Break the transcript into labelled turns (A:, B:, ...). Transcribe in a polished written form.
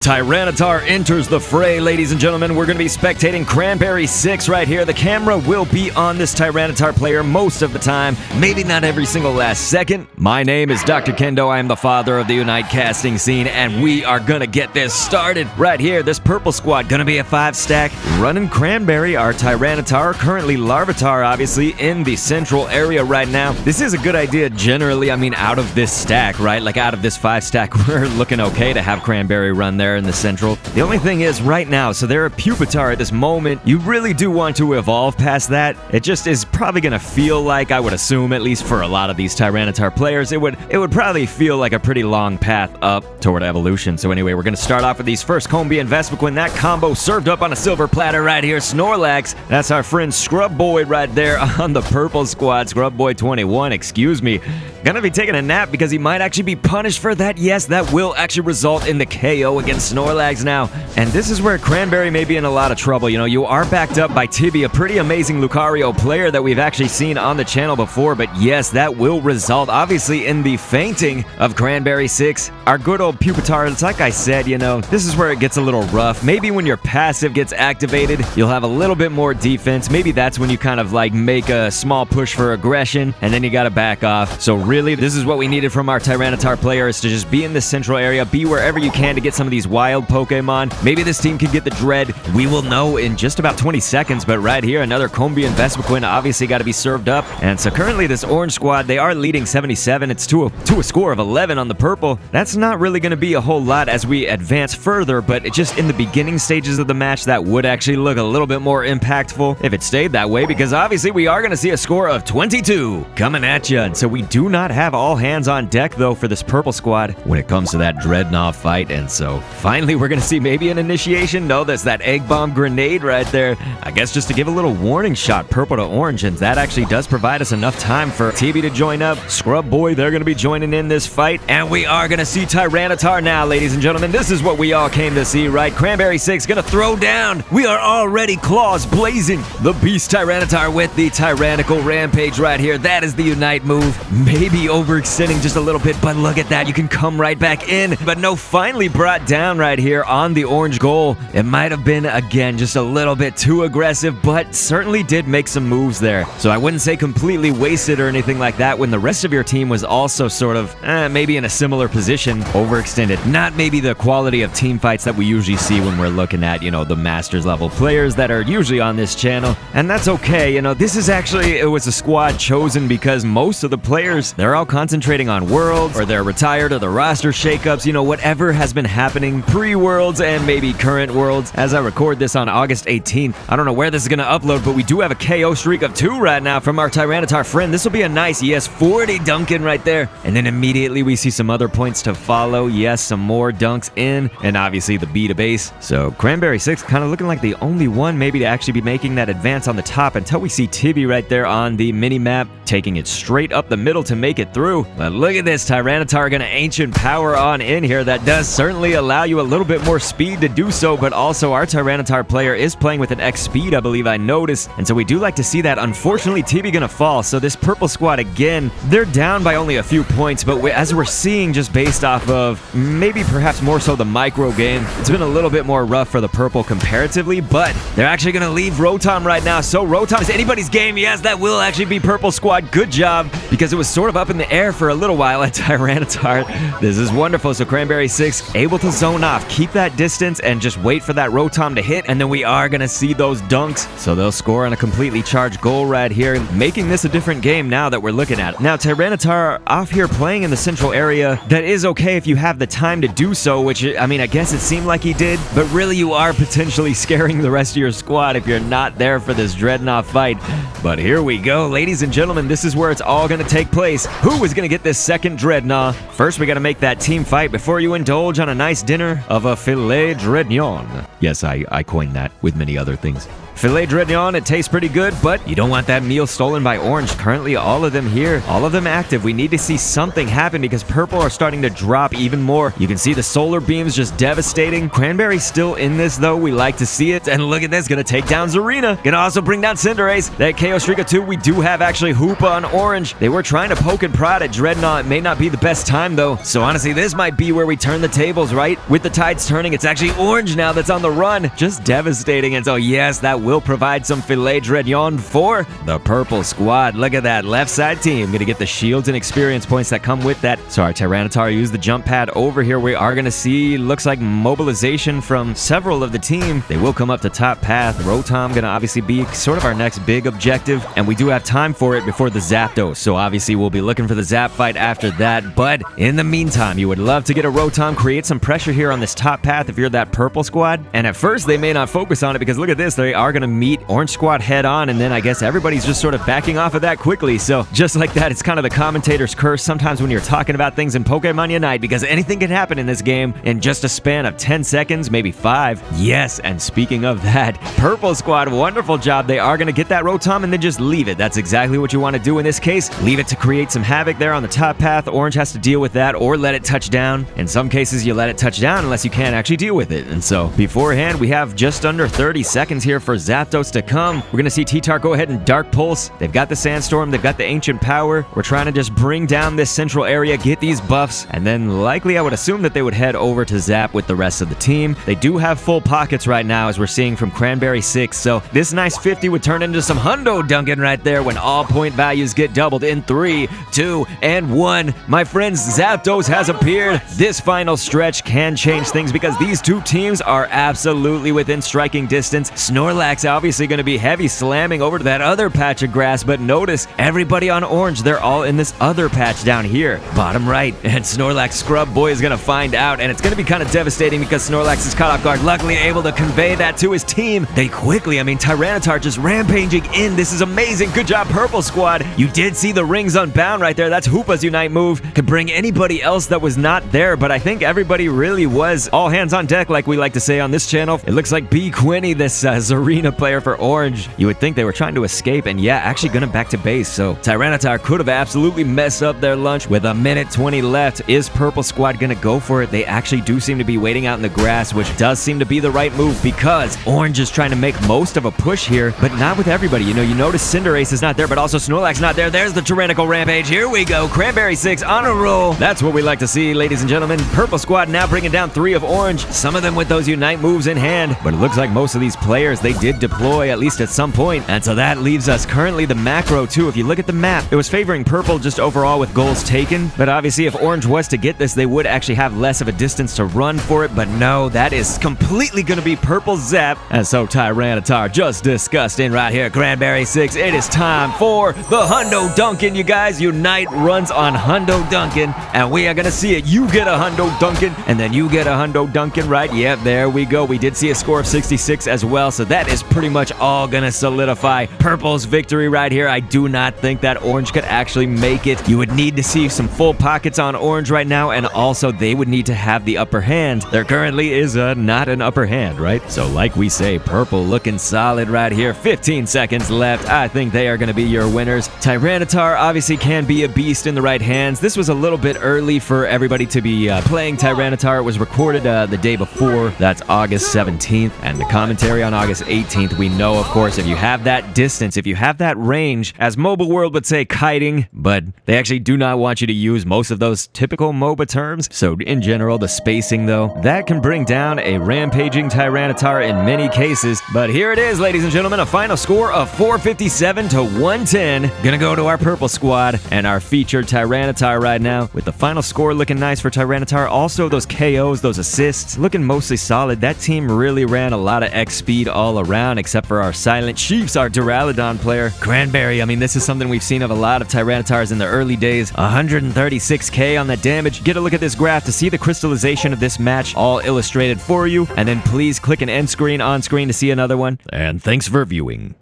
A: Tyranitar enters the fray, ladies and gentlemen. We're going to be spectating Cranberry 6 right here. The camera will be on this Tyranitar player most of the time, maybe not every single last second. My name is Dr. Kendo. I am the father of the Unite casting scene, and we are going to get this started right here. This purple squad going to be a 5-stack. Running Cranberry, our Tyranitar, currently Larvitar, obviously, in the central area right now. This is a good idea generally. I mean, out of this stack, right? Like, out of this 5-stack, we're looking okay to have Cranberry run there in the central. The only thing is right now, so they're a Pupitar at this moment. You really do want to evolve past that. It just is probably going to feel like, I would assume, at least for a lot of these Tyranitar players, it would probably feel like a pretty long path up toward evolution. So anyway, we're going to start off with these first Combi and Vespiquen. That combo served up on a silver platter right here. Snorlax, that's our friend Scrub Boy right there on the purple squad. Scrub Boy 21, excuse me. Gonna be taking a nap because he might actually be punished for that. Yes, that will actually result in the KO against Snorlax now. And this is where Cranberry may be in a lot of trouble. You know, you are backed up by Tibby, a pretty amazing Lucario player that we've actually seen on the channel before. But yes, that will result, obviously, in the fainting of Cranberry 6. Our good old Pupitar, it's like I said, you know, this is where it gets a little rough. Maybe when your passive gets activated, you'll have a little bit more defense. Maybe that's when you kind of like make a small push for aggression, and then you gotta back off. So really, this is what we needed from our Tyranitar player, is to just be in the central area, be wherever you can to get some of these wild Pokemon. Maybe this team can get the Dread. We will know in just about 20 seconds, but right here, another Combi and Vespiquen obviously got to be served up. And so currently this orange squad, they are leading 77. It's to a score of 11 on the purple. That's not really going to be a whole lot as we advance further, but it just in the beginning stages of the match, that would actually look a little bit more impactful if it stayed that way, because obviously we are going to see a score of 22 coming at you. And so we do not have all hands on deck, though, for this purple squad when it comes to that Dreadnought fight. And so finally we're going to see maybe an initiation. No, that's that Egg Bomb grenade right there. I guess just to give a little warning shot, purple to orange, and that actually does provide us enough time for TB to join up. Scrub Boy, they're going to be joining in this fight, and we are going to see Tyranitar now, ladies and gentlemen. This is what we all came to see, right? Cranberry 6 going to throw down. We are already claws blazing. The Beast Tyranitar with the Tyrannical Rampage right here. That is the Unite move. Maybe overextending just a little bit, but look at that. You can come right back in. But no, finally brought down right here on the orange goal. It might have been, again, just a little bit too aggressive, but certainly did make some moves there. So I wouldn't say completely wasted or anything like that when the rest of your team was also sort of, maybe in a similar position, overextended. Not maybe the quality of team fights that we usually see when we're looking at, you know, the Masters level players that are usually on this channel. And that's okay. You know, this is actually, it was a squad chosen because most of the players, they're all concentrating on Worlds, or they're retired, or the roster shakeups, you know, whatever has been happening pre-Worlds and maybe current Worlds. As I record this on August 18th, I don't know where this is going to upload, but we do have a KO streak of 2 right now from our Tyranitar friend. This will be a nice, yes, 40 dunking right there. And then immediately we see some other points to follow. Yes, some more dunks in, and obviously the B to base. So Cranberry 6 kind of looking like the only one maybe to actually be making that advance on the top until we see Tibby right there on the mini-map, taking it straight up the middle to make it through. But look at this, Tyranitar gonna ancient power on in here. That does certainly allow you a little bit more speed to do so, but also our Tyranitar player is playing with an X speed, I believe I noticed, and so we do like to see that. Unfortunately, TB gonna fall, so this purple squad, again, they're down by only a few points, but as we're seeing, just based off of maybe perhaps more so the micro game, it's been a little bit more rough for the purple comparatively, but they're actually gonna leave Rotom right now. So Rotom is anybody's game. Yes, that will actually be purple squad. Good job, because it was sort of up in the air for a little while at Tyranitar. This is wonderful. So Cranberry 6 able to zone off, keep that distance, and just wait for that Rotom to hit, and then we are going to see those dunks. So they'll score on a completely charged goal right here, making this a different game now that we're looking at. Now Tyranitar off here playing in the central area. That is okay if you have the time to do so, which, I mean, I guess it seemed like he did, but really you are potentially scaring the rest of your squad if you're not there for this Dreadnought fight. But here we go, ladies and gentlemen. This is where it's all going to take place. Who is going to get this second Dreadnought? First, we got to make that team fight before you indulge on a nice dinner of a filet Dreadnought. Yes, I coined that with many other things. Filet Dreignon, it tastes pretty good, but you don't want that meal stolen by orange. Currently, all of them here, all of them active. We need to see something happen because purple are starting to drop even more. You can see the solar beams just devastating. Cranberry's still in this, though. We like to see it. And look at this, gonna take down Zarina. Gonna also bring down Cinderace. That KO Streak of 2, we do have actually Hoopa on orange. They were trying to poke and prod at Dreadnought. It may not be the best time, though. So honestly, this might be where we turn the tables, right? With the tides turning, it's actually orange now that's on the run. Just devastating. And so yes, that will provide some Filet Dreignon for the purple squad. Look at that left side team. Gonna get the shields and experience points that come with that. So our Tyranitar used the jump pad over here. We are gonna see, looks like mobilization from several of the team. They will come up to top path. Rotom gonna obviously be sort of our next big objective, and we do have time for it before the Zapdos. So obviously we'll be looking for the Zap fight after that. But in the meantime, you would love to get a Rotom, create some pressure here on this top path if you're that purple squad. And at first they may not focus on it because look at this, they are gonna meet orange squad head on, and then I guess everybody's just sort of backing off of that quickly. So just like that, it's kind of the commentator's curse sometimes when you're talking about things in Pokemon Unite, because anything can happen in this game in just a span of 10 seconds, maybe 5. Yes, and speaking of that, purple squad, wonderful job. They are gonna get that Rotom and then just leave it. That's exactly what you want to do in this case. Leave it to create some havoc there on the top path. Orange has to deal with that or let it touch down. In some cases, you let it touch down unless you can't actually deal with it. And so beforehand, we have just under 30 seconds here for Zapdos to come. We're gonna see T-Tar go ahead and Dark Pulse. They've got the Sandstorm, they've got the Ancient Power. We're trying to just bring down this central area, get these buffs, and then likely I would assume that they would head over to Zap with the rest of the team. They do have full pockets right now, as we're seeing from Cranberry 6, so this nice 50 would turn into some hundo dunking right there when all point values get doubled in 3, 2, and 1. My friends, Zapdos has appeared. This final stretch can change things because these two teams are absolutely within striking distance. Snorlax obviously going to be heavy slamming over to that other patch of grass, but notice everybody on orange, they're all in this other patch down here, bottom right, and Snorlax Scrub Boy is going to find out, and it's going to be kind of devastating because Snorlax is caught off guard, luckily able to convey that to his team. They quickly, I mean, Tyranitar just rampaging in. This is amazing. Good job, purple squad. You did see the rings unbound right there. That's Hoopa's Unite move. Could bring anybody else that was not there, but I think everybody really was all hands on deck, like we like to say on this channel. It looks like B. Quinny, this Zarina player for orange. You would think they were trying to escape, and yeah, actually gonna back to base. So Tyranitar could have absolutely messed up their lunch. With a minute 20 left, is purple squad gonna go for it? They actually do seem to be waiting out in the grass, which does seem to be the right move because orange is trying to make most of a push here, but not with everybody. You know, you notice Cinderace is not there, but also Snorlax not there. There's the tyrannical rampage. Here we go. Cranberry 6 on a roll. That's what we like to see, ladies and gentlemen. Purple squad now bringing down 3 of orange, some of them with those Unite moves in hand, but it looks like most of these players, they did deploy at least at some point, and so that leaves us currently the macro too. If you look at the map, it was favoring purple just overall with goals taken, but obviously if orange was to get this, they would actually have less of a distance to run for it, but no, that is completely going to be purple Zap. And so Tyranitar just disgusting right here. Cranberry 6, it is time for the Hundo Dunkin', you guys. Unite runs on Hundo Dunkin', and we are going to see it. You get a Hundo Dunkin', and then you get a Hundo Dunkin', right? Yep, there we go. We did see a score of 66 as well, so that is pretty much all going to solidify purple's victory right here. I do not think that orange could actually make it. You would need to see some full pockets on orange right now, and also they would need to have the upper hand. There currently is not an upper hand, right? So like we say, purple looking solid right here. 15 seconds left. I think they are going to be your winners. Tyranitar obviously can be a beast in the right hands. This was a little bit early for everybody to be playing Tyranitar. It was recorded the day before. That's August 17th, and the commentary on August 18th. We know, of course, if you have that distance, if you have that range, as Mobile World would say, kiting, but they actually do not want you to use most of those typical MOBA terms. So in general, the spacing though, that can bring down a rampaging Tyranitar in many cases. But here it is, ladies and gentlemen, a final score of 457 to 110. Gonna go to our purple squad and our featured Tyranitar right now, with the final score looking nice for Tyranitar. Also those KOs, those assists, looking mostly solid. That team really ran a lot of X speed all around, except for our Silent Chiefs, our Duraludon player. Cranberry, I mean, this is something we've seen of a lot of Tyranitars in the early days. 136k on that damage. Get a look at this graph to see the crystallization of this match all illustrated for you, and then please click an end screen on screen to see another one. And thanks for viewing.